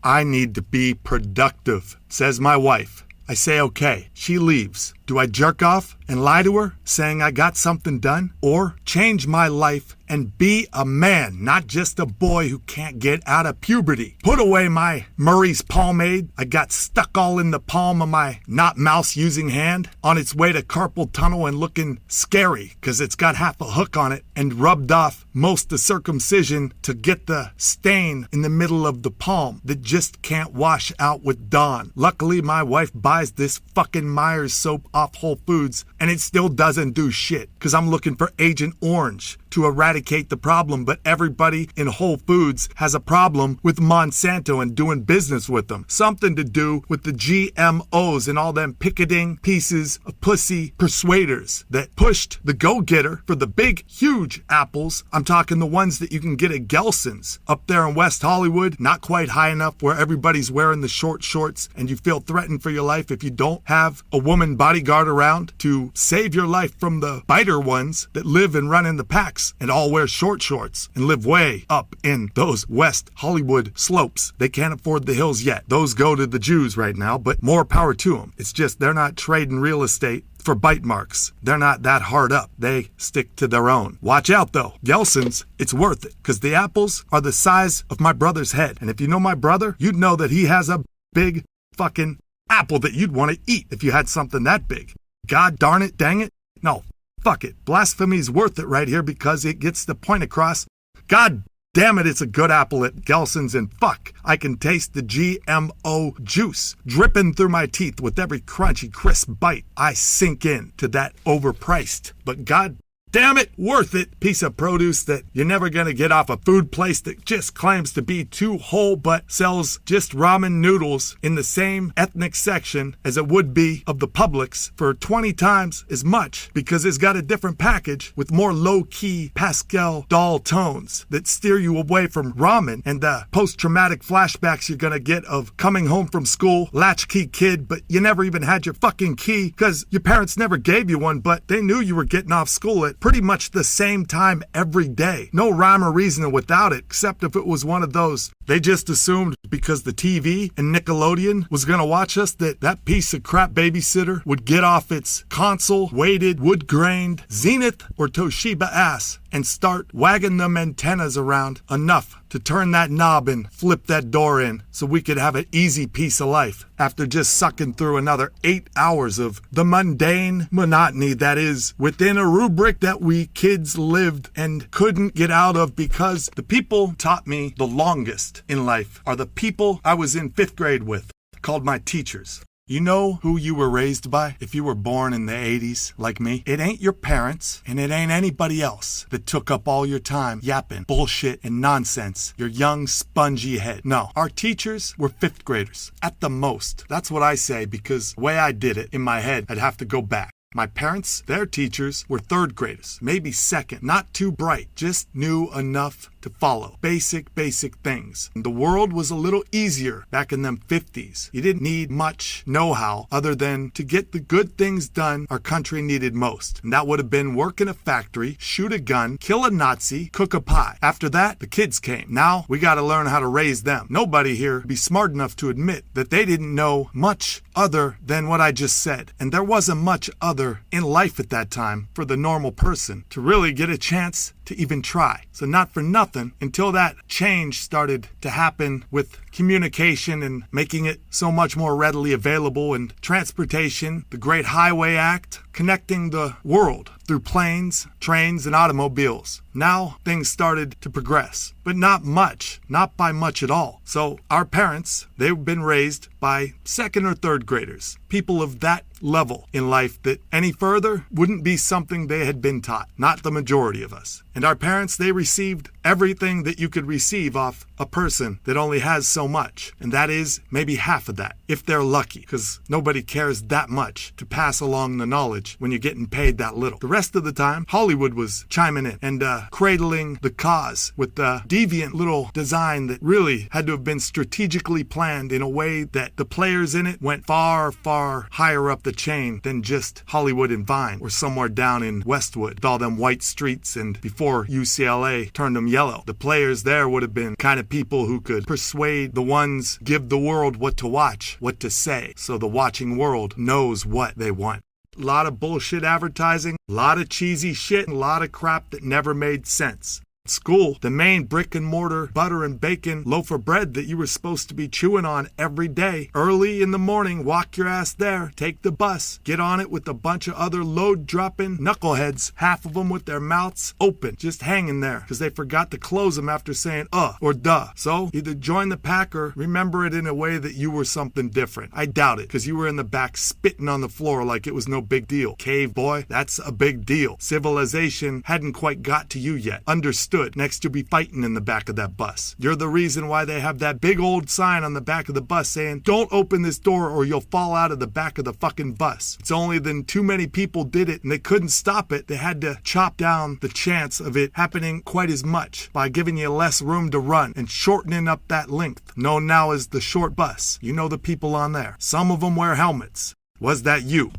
I need to be productive, says my wife. I say okay. She leaves. Do I jerk off and lie to her, saying I got something done? Or change my life and be a man, not just a boy who can't get out of puberty? Put away my Murray's pomade I got stuck all in the palm of my not mouse-using hand on its way to carpal tunnel and looking scary because it's got half a hook on it, and rubbed off most the circumcision to get the stain in the middle of the palm that just can't wash out with Dawn. Luckily, my wife buys this fucking Myers soap off Whole Foods, and it still doesn't do shit because I'm looking for Agent Orange to eradicate the problem, but everybody in Whole Foods has a problem with Monsanto and doing business with them. Something to do with the GMOs and all them picketing pieces of pussy persuaders that pushed the go-getter for the big, huge apples. I'm talking the ones that you can get at Gelson's up there in West Hollywood, not quite high enough where everybody's wearing the short shorts and you feel threatened for your life if you don't have a woman bodyguard around to save your life from the biter ones that live and run in the packs and all wear short shorts and live way up in those West Hollywood slopes. They can't afford the hills yet. Those go to the Jews right now, but more power to them. It's just they're not trading real estate for bite marks. They're not that hard up. They stick to their own. Watch out though. Gelson's, it's worth it because the apples are the size of my brother's head. And if you know my brother, you'd know that he has a big fucking apple that you'd want to eat if you had something that big. God darn it, dang it. No. Fuck it. Blasphemy's worth it right here because it gets the point across. God damn it, it's a good apple at Gelson's, and fuck, I can taste the GMO juice dripping through my teeth with every crunchy, crisp bite. I sink in to that overpriced, but god damn it, worth it piece of produce that you're never gonna get off a food place that just claims to be too whole but sells just ramen noodles in the same ethnic section as it would be of the Publix for 20 times as much because it's got a different package with more low-key pastel doll tones that steer you away from ramen and the post-traumatic flashbacks you're gonna get of coming home from school, latchkey kid, but you never even had your fucking key because your parents never gave you one, but they knew you were getting off school at pretty much the same time every day. No rhyme or reason without it, except if it was one of those. They just assumed because the TV and Nickelodeon was gonna watch us that piece of crap babysitter would get off its console-weighted, wood-grained Zenith or Toshiba ass and start wagging them antennas around enough to turn that knob and flip that door in so we could have an easy piece of life after just sucking through another 8 hours of the mundane monotony that is within a rubric that we kids lived and couldn't get out of because the people taught me the longest in life are the people I was in 5th grade with, called my teachers. You know who you were raised by if you were born in the 80s like me? It ain't your parents and it ain't anybody else that took up all your time yapping bullshit and nonsense, your young spongy head. No, our teachers were 5th graders at the most. That's what I say because the way I did it in my head, I'd have to go back. My parents, their teachers, were 3rd graders, maybe 2nd, not too bright, just knew enough to follow. Basic things. And the world was a little easier back in them 50s. You didn't need much know-how other than to get the good things done our country needed most. And that would have been work in a factory, shoot a gun, kill a Nazi, cook a pie. After that, the kids came. Now, we gotta learn how to raise them. Nobody here would be smart enough to admit that they didn't know much other than what I just said. And there wasn't much other in life at that time for the normal person to really get a chance to even try. So not for nothing, until that change started to happen with communication and making it so much more readily available, and transportation, the Great Highway Act, connecting the world through planes, trains, and automobiles. Now things started to progress, but not much, not by much at all. So our parents, they've been raised by 2nd or 3rd graders, people of that level in life that any further wouldn't be something they had been taught, not the majority of us. And our parents, they received everything that you could receive off a person that only has so much, and that is maybe half of that, if they're lucky, because nobody cares that much to pass along the knowledge when you're getting paid that little. The rest rest of the time, Hollywood was chiming in and cradling the cause with the deviant little design that really had to have been strategically planned in a way that the players in it went far, far higher up the chain than just Hollywood and Vine or somewhere down in Westwood with all them white streets and before UCLA turned them yellow. The players there would have been kind of people who could persuade the ones, give the world what to watch, what to say, so the watching world knows what they want. A lot of bullshit advertising, a lot of cheesy shit, and a lot of crap that never made sense. School, the main brick and mortar butter and bacon loaf of bread that you were supposed to be chewing on every day. Early in the morning, walk your ass there, take the bus, get on it with a bunch of other load-dropping knuckleheads, half of them with their mouths open, just hanging there, because they forgot to close them after saying or duh. So, either join the pack or remember it in a way that you were something different. I doubt it, because you were in the back spitting on the floor like it was no big deal. Cave boy, that's a big deal. Civilization hadn't quite got to you yet. Understood. Next to be fighting in the back of that bus. You're the reason why they have that big old sign on the back of the bus saying, don't open this door or you'll fall out of the back of the fucking bus. It's only then too many people did it and they couldn't stop it. They had to chop down the chance of it happening quite as much by giving you less room to run and shortening up that length, known now as the short bus. You know the people on there. Some of them wear helmets. Was that you?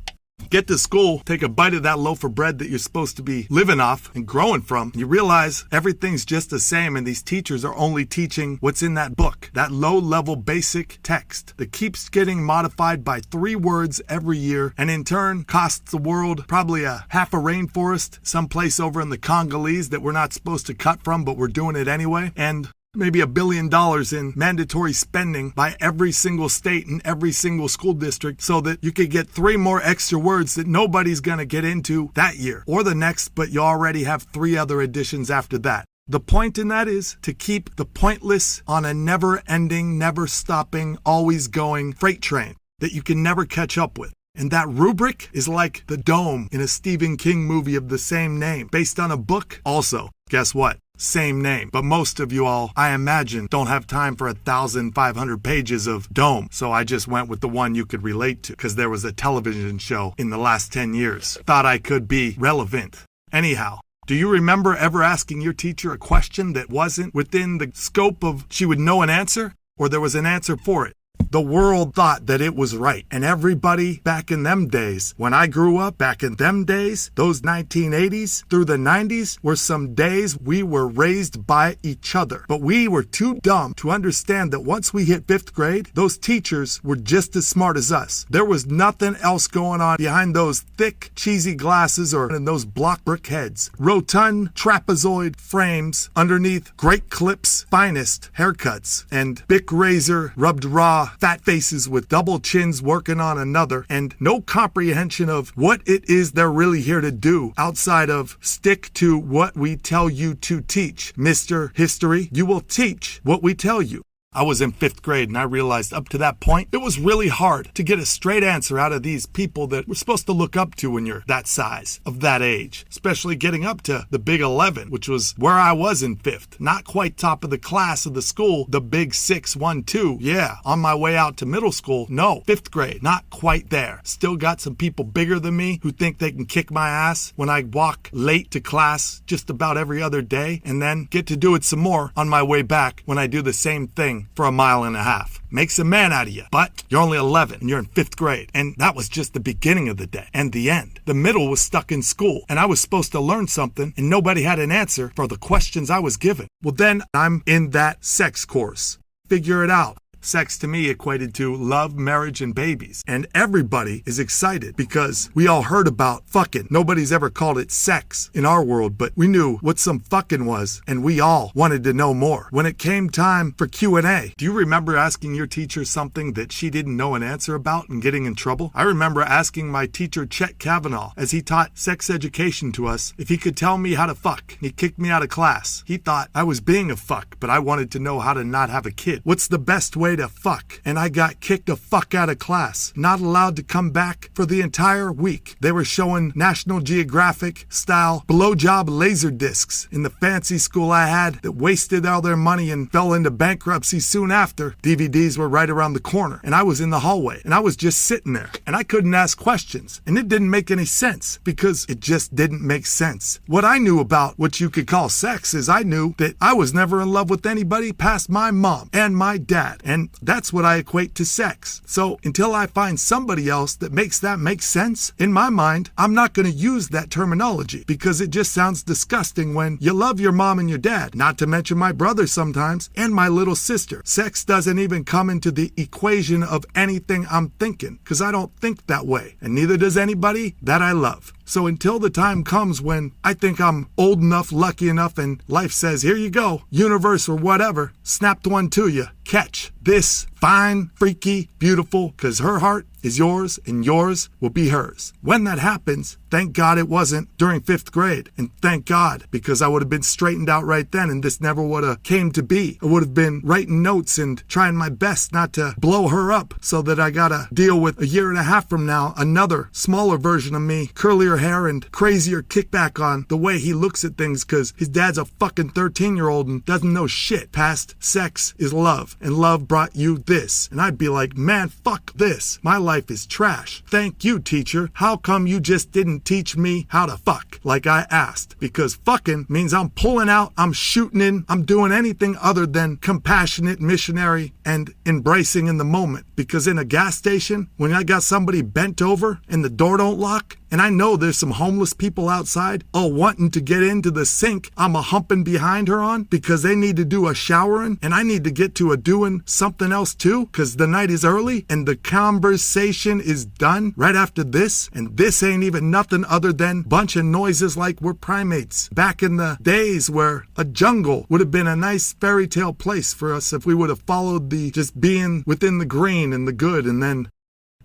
Get to school, take a bite of that loaf of bread that you're supposed to be living off and growing from. You realize everything's just the same and these teachers are only teaching what's in that book, that low-level basic text that keeps getting modified by 3 words every year and in turn costs the world probably a half a rainforest someplace over in the Congolese that we're not supposed to cut from, but we're doing it anyway, and maybe $1 billion in mandatory spending by every single state and every single school district so that you could get 3 more extra words that nobody's going to get into that year or the next, but you already have 3 other editions after that. The point in that is to keep the pointless on a never-ending, never-stopping, always-going freight train that you can never catch up with. And that rubric is like the dome in a Stephen King movie of the same name, based on a book. Also, guess what? Same name. But most of you all, I imagine, don't have time for 1,500 pages of dome. So I just went with the one you could relate to, because there was a television show in the last 10 years. Thought I could be relevant. Anyhow, do you remember ever asking your teacher a question that wasn't within the scope of she would know an answer, or there was an answer for it? The world thought that it was right. And everybody back in them days, when I grew up back in them days, those 1980s through the 90s were some days we were raised by each other. But we were too dumb to understand that once we hit 5th grade, those teachers were just as smart as us. There was nothing else going on behind those thick, cheesy glasses or in those block brick heads. Rotund, trapezoid frames underneath great clips, finest haircuts, and Bic razor rubbed raw fat faces with double chins working on another, and no comprehension of what it is they're really here to do outside of stick to what we tell you to teach. Mr. History, you will teach what we tell you. I was in 5th grade and I realized up to that point, it was really hard to get a straight answer out of these people that we're supposed to look up to when you're that size, of that age. Especially getting up to the Big 11, which was where I was in 5th. Not quite top of the class of the school, the Big 6, 1, 2. Yeah, on my way out to middle school, no, 5th grade, not quite there. Still got some people bigger than me who think they can kick my ass when I walk late to class just about every other day, and then get to do it some more on my way back when I do the same thing for a mile and a half. Makes a man out of you. But you're only 11 and you're in 5th grade. And that was just the beginning of the day and the end. The middle was stuck in school and I was supposed to learn something and nobody had an answer for the questions I was given. Well, then I'm in that sex course. Figure it out. Sex to me equated to love, marriage, and babies. And everybody is excited because we all heard about fucking. Nobody's ever called it sex in our world, but we knew what some fucking was, and we all wanted to know more. When it came time for Q&A, do you remember asking your teacher something that she didn't know an answer about and getting in trouble? I remember asking my teacher, Chet Kavanaugh, as he taught sex education to us, if he could tell me how to fuck. He kicked me out of class. He thought I was being a fuck, but I wanted to know how to not have a kid. What's the best way way to fuck, and I got kicked the fuck out of class. Not allowed to come back for the entire week. They were showing National Geographic style blowjob laser discs in the fancy school I had that wasted all their money and fell into bankruptcy soon after. DVDs were right around the corner, and I was in the hallway, and I was just sitting there, and I couldn't ask questions, and it didn't make any sense because it just didn't make sense. What I knew about what you could call sex is I knew that I was never in love with anybody past my mom and my dad, and that's what I equate to sex. So until I find somebody else that makes that make sense, in my mind, I'm not going to use that terminology because it just sounds disgusting when you love your mom and your dad, not to mention my brother sometimes, and my little sister. Sex doesn't even come into the equation of anything I'm thinking because I don't think that way, and neither does anybody that I love. So until the time comes when I think I'm old enough, lucky enough, and life says, here you go, universe or whatever, snapped one to you, catch this fine, freaky, beautiful, because her heart is yours and yours will be hers. When that happens, thank God it wasn't during 5th grade. And thank God, because I would have been straightened out right then and this never would have came to be. I would have been writing notes and trying my best not to blow her up so that I gotta deal with a year and a half from now, another smaller version of me, curlier hair and crazier kickback on the way he looks at things because his dad's a fucking 13-year-old and doesn't know shit past sex is love and love brought you this. And I'd be like, man, fuck this. My life is trash. Thank you, teacher. How come you just didn't teach me how to fuck like I asked? Because fucking means I'm pulling out, I'm shooting in, I'm doing anything other than compassionate, missionary, and embracing in the moment. Because in a gas station, when I got somebody bent over and the door don't lock, and I know there's some homeless people outside all wanting to get into the sink I'm a humping behind her on because they need to do a showering and I need to get to a doing something else too because the night is early and the conversation is done right after this, and this ain't even nothing other than bunch of noises like we're primates. Back in the days where a jungle would have been a nice fairy tale place for us if we would have followed the just being within the green and the good, and then,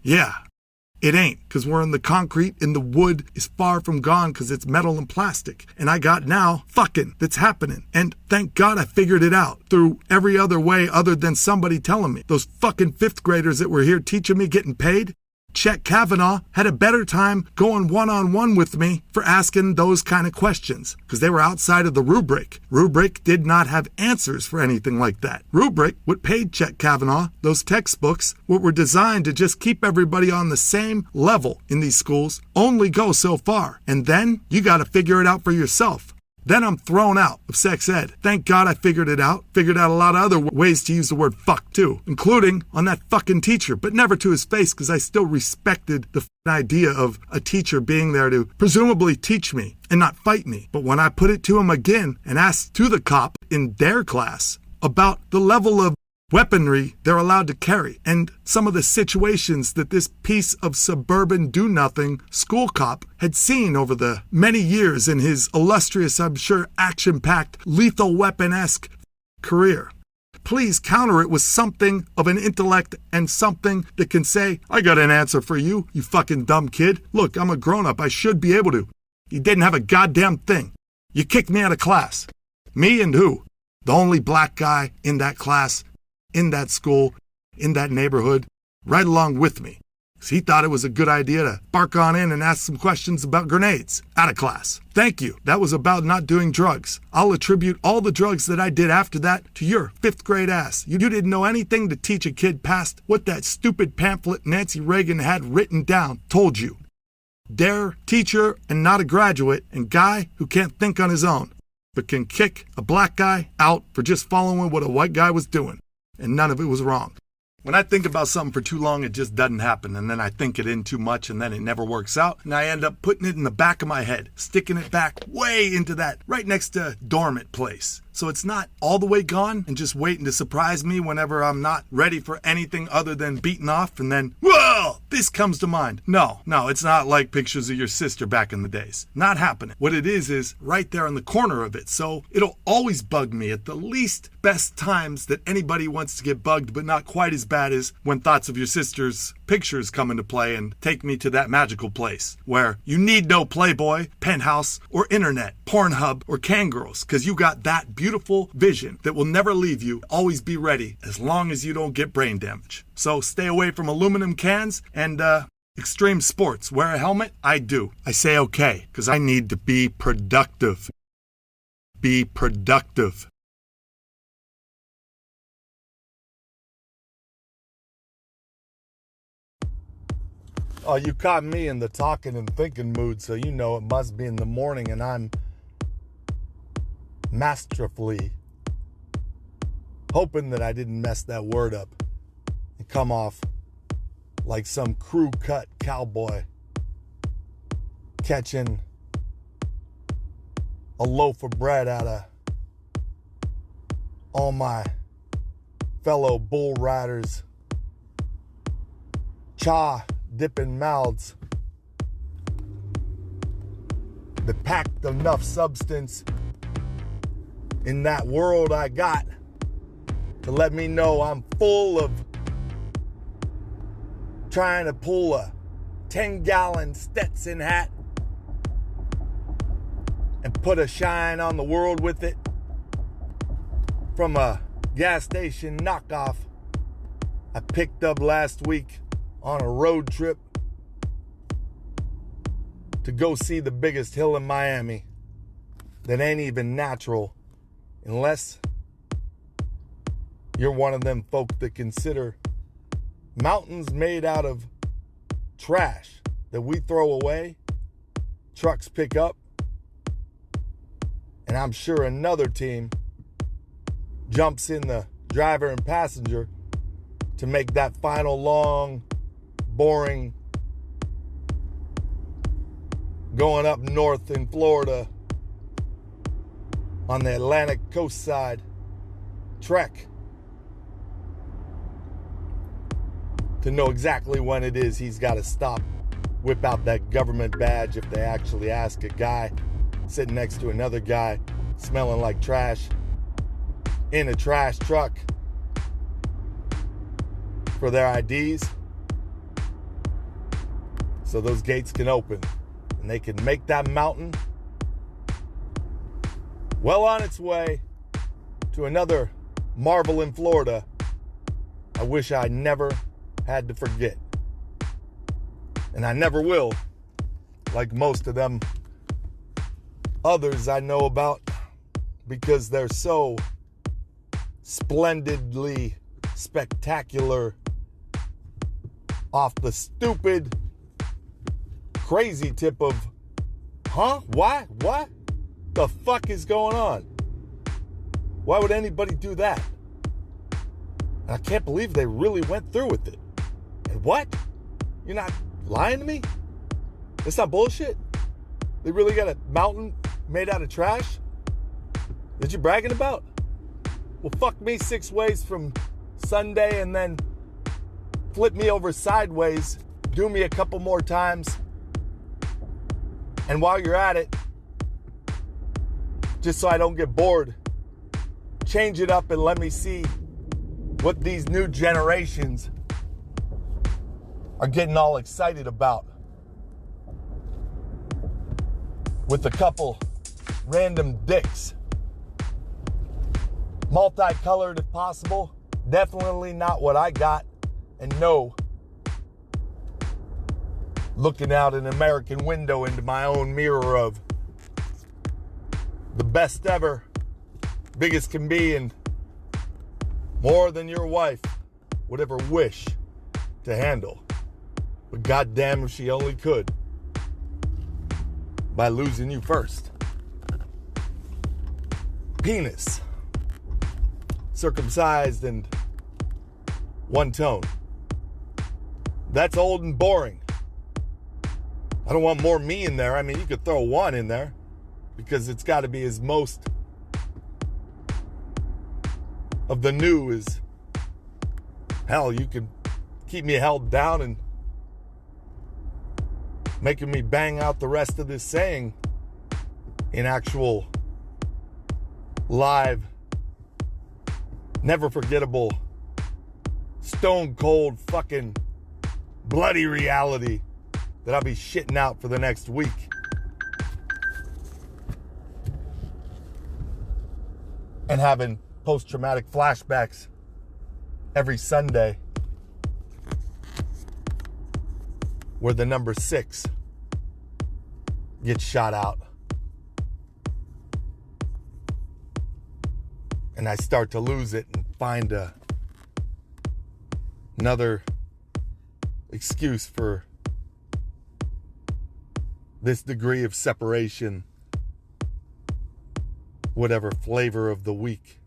yeah. It ain't, because we're in the concrete and the wood is far from gone because it's metal and plastic. And I got now fucking that's happening. And thank God I figured it out through every other way other than somebody telling me. Those fucking 5th graders that were here teaching me getting paid, Chet Kavanaugh had a better time going one-on-one with me for asking those kind of questions because they were outside of the rubric. Rubric did not have answers for anything like that. Rubric, what paid Chet Kavanaugh, those textbooks, what were designed to just keep everybody on the same level in these schools, only go so far. And then you got to figure it out for yourself. Then I'm thrown out of sex ed. Thank God I figured it out. Figured out a lot of other ways to use the word fuck too, including on that fucking teacher, but never to his face because I still respected the idea of a teacher being there to presumably teach me and not fight me. But when I put it to him again and asked to the cop in their class about the level of weaponry they're allowed to carry and some of the situations that this piece of suburban do-nothing school cop had seen over the many years in his illustrious, I'm sure, action-packed, lethal weapon-esque career. Please counter it with something of an intellect and something that can say, I got an answer for you, you fucking dumb kid. Look, I'm a grown-up. I should be able to. You didn't have a goddamn thing. You kicked me out of class. Me and who? The only black guy in that class, in that school, in that neighborhood, right along with me. So he thought it was a good idea to bark on in and ask some questions about grenades out of class. Thank you. That was about not doing drugs. I'll attribute all the drugs that I did after that to your 5th grade ass. You didn't know anything to teach a kid past what that stupid pamphlet Nancy Reagan had written down told you. Their teacher and not a graduate and guy who can't think on his own, but can kick a black guy out for just following what a white guy was doing. And none of it was wrong. When I think about something for too long, it just doesn't happen. And then I think it in too much and then it never works out. And I end up putting it in the back of my head, sticking it back way into that, right next to dormant place. So it's not all the way gone and just waiting to surprise me whenever I'm not ready for anything other than beating off and then, whoa, this comes to mind. No, it's not like pictures of your sister back in the days. Not happening. What it is right there in the corner of it. So it'll always bug me at the least best times that anybody wants to get bugged, but not quite as bad as when thoughts of your sister's pictures come into play and take me to that magical place where you need no Playboy, Penthouse, or internet, Pornhub, or Kangirls, because you got that beautiful vision that will never leave you. Always be ready as long as you don't get brain damage. So stay away from aluminum cans and extreme sports. Wear a helmet? I do. I say okay, because I need to be productive. Be productive. Oh, you caught me in the talking and thinking mood, so you know it must be in the morning, and I'm masterfully hoping that I didn't mess that word up and come off like some crew-cut cowboy catching a loaf of bread out of all my fellow bull riders' dipping mouths that packed enough substance in that world I got to let me know I'm full of trying to pull a 10-gallon Stetson hat and put a shine on the world with it from a gas station knockoff I picked up last week on a road trip to go see the biggest hill in Miami that ain't even natural unless you're one of them folk that consider mountains made out of trash that we throw away, trucks pick up, and I'm sure another team jumps in the driver and passenger to make that final long, boring, going up north in Florida on the Atlantic coast side trek to know exactly when it is he's got to stop, whip out that government badge if they actually ask a guy sitting next to another guy smelling like trash in a trash truck for their IDs, so those gates can open and they can make that mountain well on its way to another marvel in Florida I wish I never had to forget. And I never will, like most of them others I know about, because they're so splendidly spectacular off the stupid, crazy tip of, huh? Why? What? The fuck is going on? Why would anybody do that? And I can't believe they really went through with it. And what? You're not lying to me? It's not bullshit? They really got a mountain made out of trash that you're bragging about? Well, fuck me 6 ways from Sunday and then flip me over sideways, do me a couple more times, and while you're at it, just so I don't get bored, change it up and let me see what these new generations are getting all excited about with a couple random dicks. Multicolored if possible. Definitely not what I got. And no, looking out an American window into my own mirror of the best ever, biggest can be, and more than your wife would ever wish to handle. But goddamn if she only could, by losing you first. Penis. Circumcised and one tone. That's old and boring. I don't want more me in there. I mean, you could throw one in there because it's got to be as most of the new is. Hell, you could keep me held down and making me bang out the rest of this saying in actual live never forgettable, stone cold fucking bloody reality that I'll be shitting out for the next week. And having post-traumatic flashbacks every Sunday where the number 6 gets shot out. And I start to lose it and find another excuse for this degree of separation, whatever flavor of the week,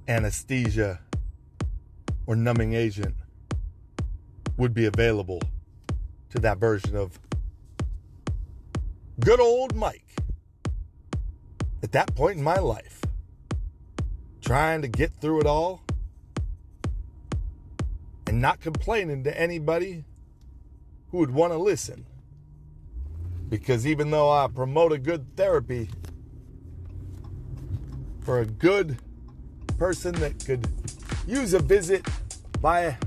anesthesia or numbing agent would be available to that version of good old Mike at that point in my life, trying to get through it all and not complaining to anybody who would want to listen. Because even though I promote a good therapy for a good person that could use a visit by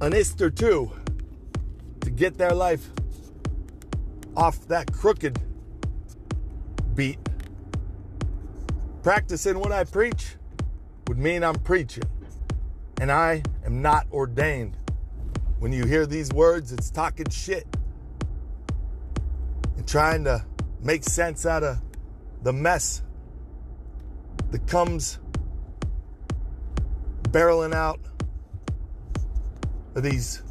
an ist or two to get their life off that crooked beat, practicing what I preach would mean I'm preaching. And I am not ordained. When you hear these words, it's talking shit and trying to make sense out of the mess that comes barreling out of these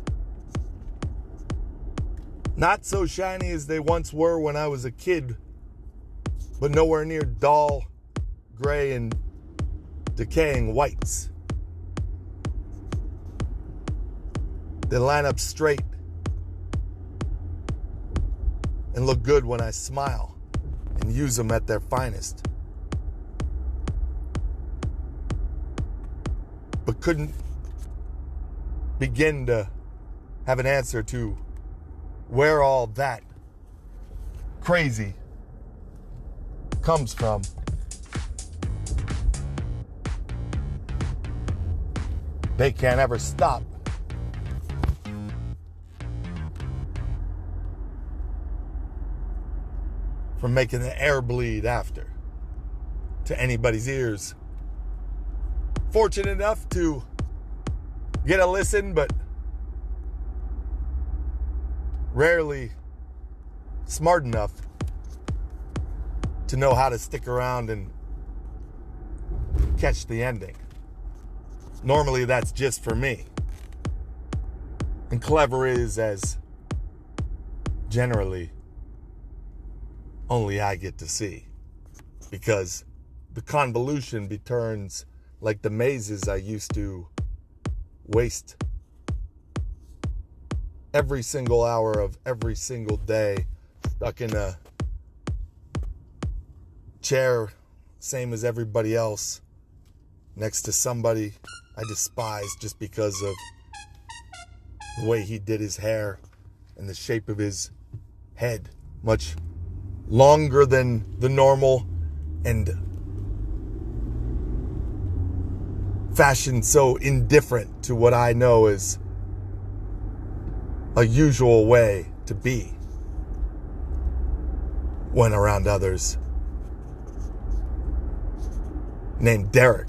not so shiny as they once were when I was a kid, but nowhere near dull, gray, and decaying whites. They line up straight and look good when I smile and use them at their finest. But couldn't begin to have an answer to where all that crazy comes from. They can't ever stop. From making the air bleed after to anybody's ears. Fortunate enough to get a listen, but rarely smart enough to know how to stick around and catch the ending. Normally that's just for me. And clever is as generally only I get to see, because the convolution returns like the mazes I used to waste every single hour of every single day, stuck in a chair, same as everybody else, next to somebody I despise just because of the way he did his hair and the shape of his head, much longer than the normal, and fashioned so indifferent to what I know is a usual way to be when around others. Named Derek.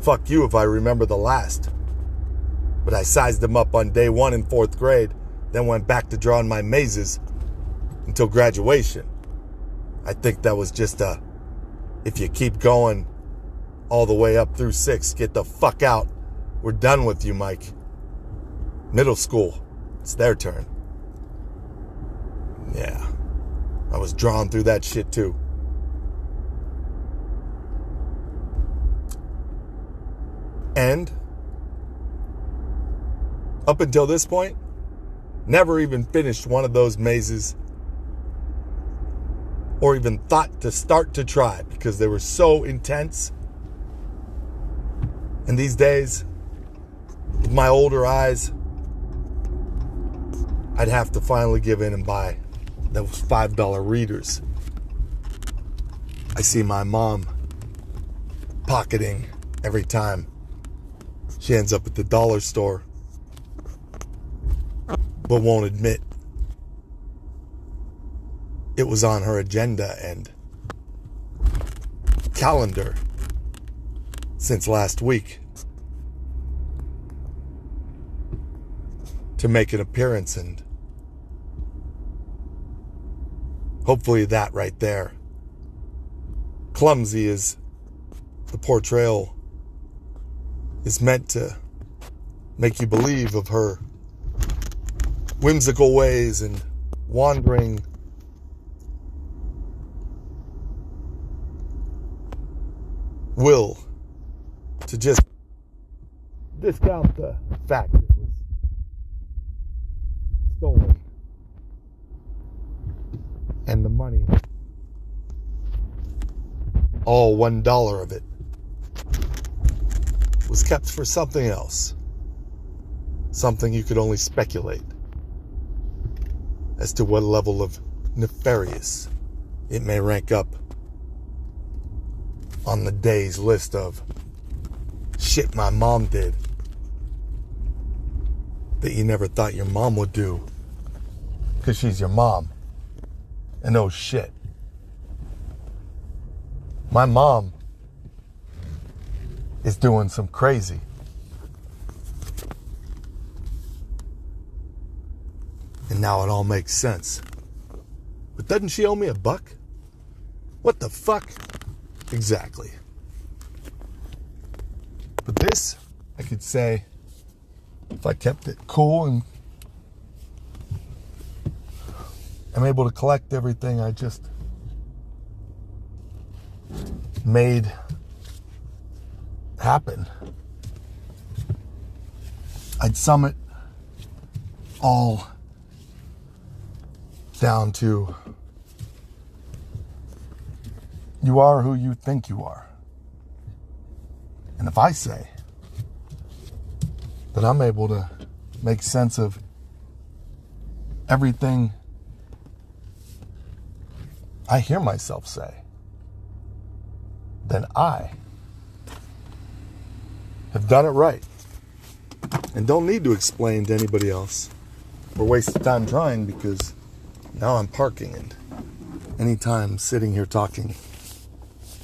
Fuck you if I remember the last. But I sized him up on day 1 in 4th grade, then went back to drawing my mazes until graduation. I think that was just if you keep going all the way up through 6, get the fuck out. We're done with you, Mike. Middle school, it's their turn. Yeah, I was drawn through that shit too. And up until this point, never even finished one of those mazes, or even thought to start to try, because they were so intense. And these days, with my older eyes, I'd have to finally give in and buy those $5 readers. I see my mom pocketing every time she ends up at the dollar store, but won't admit it was on her agenda and calendar since last week to make an appearance, and hopefully that right there, clumsy as the portrayal is meant to make you believe of her whimsical ways and wandering will to just discount the fact that it was stolen and the money, all $1 of it, was kept for something else, something you could only speculate as to what level of nefarious it may rank up on the day's list of shit my mom did that you never thought your mom would do because she's your mom. And oh shit, my mom is doing some crazy. And now it all makes sense. But doesn't she owe me $1? What the fuck? Exactly. But this, I could say, if I kept it cool and I'm able to collect everything I just made happen, I'd sum it all down to you are who you think you are. And if I say that I'm able to make sense of everything I hear myself say, then I have done it right and don't need to explain to anybody else or waste time trying, because now I'm parking, and anytime sitting here talking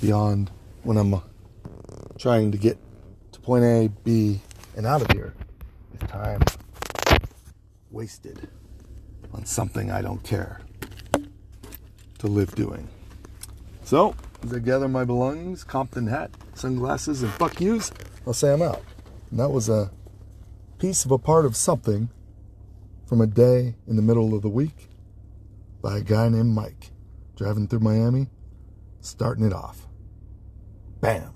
beyond when I'm trying to get to point A, B, and out of here is time wasted on something I don't care to live doing. So, as I gather my belongings, Compton hat, sunglasses, and fuck yous, I'll say I'm out. And that was a piece of a part of something from a day in the middle of the week by a guy named Mike, driving through Miami, starting it off. Bam.